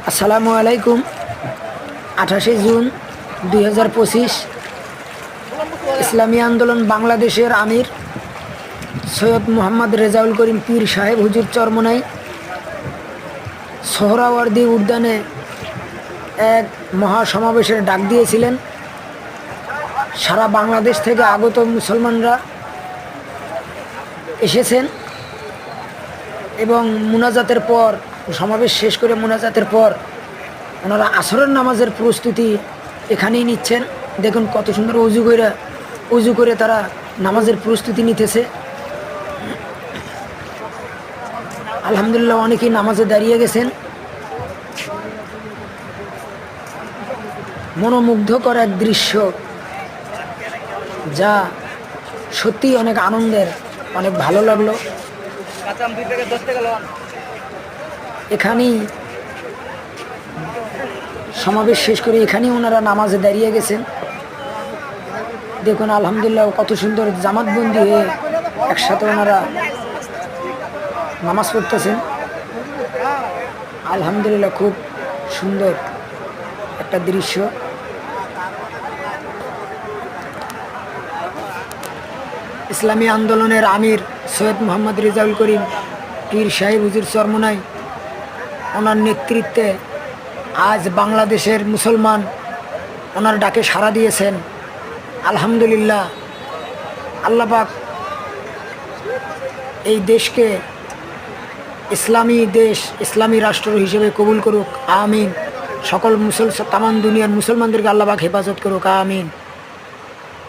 আসসালামু আলাইকুম। 28 জুন 2025 ইসলামী আন্দোলন বাংলাদেশের আমির সৈয়দ মোহাম্মদ রেজাউল করিম পীর সাহেব হুজুর চরমনাই সোহরাওয়ার্দী উদ্যানে এক মহাসমাবেশের ডাক দিয়েছিলেন। সারা বাংলাদেশ থেকে আগত মুসলমানরা এসেছেন এবং মুনাজাতের পর সমাবেশ শেষ করে মুনাজাতের পর ওনারা আসরের নামাজের প্রস্তুতি এখানেই নিচ্ছেন। দেখুন কত সুন্দর উজু করে তারা নামাজের প্রস্তুতি নিতেছে। আলহামদুলিল্লাহ অনেকেই নামাজে দাঁড়িয়ে গেছেন। মনোমুগ্ধকর এক দৃশ্য, যা সত্যি অনেক আনন্দের, অনেক ভালো লাগলো। এখানেই সমাবেশ শেষ করে এখানেই ওনারা নামাজে দাঁড়িয়ে গেছেন। দেখুন আলহামদুলিল্লাহ কত সুন্দর জামাতবন্দি হয়ে একসাথে ওনারা নামাজ পড়তেছেন। আলহামদুলিল্লাহ খুব সুন্দর একটা দৃশ্য। ইসলামী আন্দোলনের আমির সৈয়দ মোহাম্মদ রেজাউল করিম পীর সাহেব হুজুর চরমনাই, ওনার নেতৃত্বে আজ বাংলাদেশের মুসলমান ওনার ডাকে সাড়া দিয়েছেন। আলহামদুলিল্লাহ, আল্লাহ পাক এই দেশকে ইসলামী দেশ, ইসলামী রাষ্ট্র হিসেবে কবুল করুক, আমিন। সকল তামাম দুনিয়ার মুসলমানদেরকে আল্লাহ পাক হেফাজত করুক, আমিন।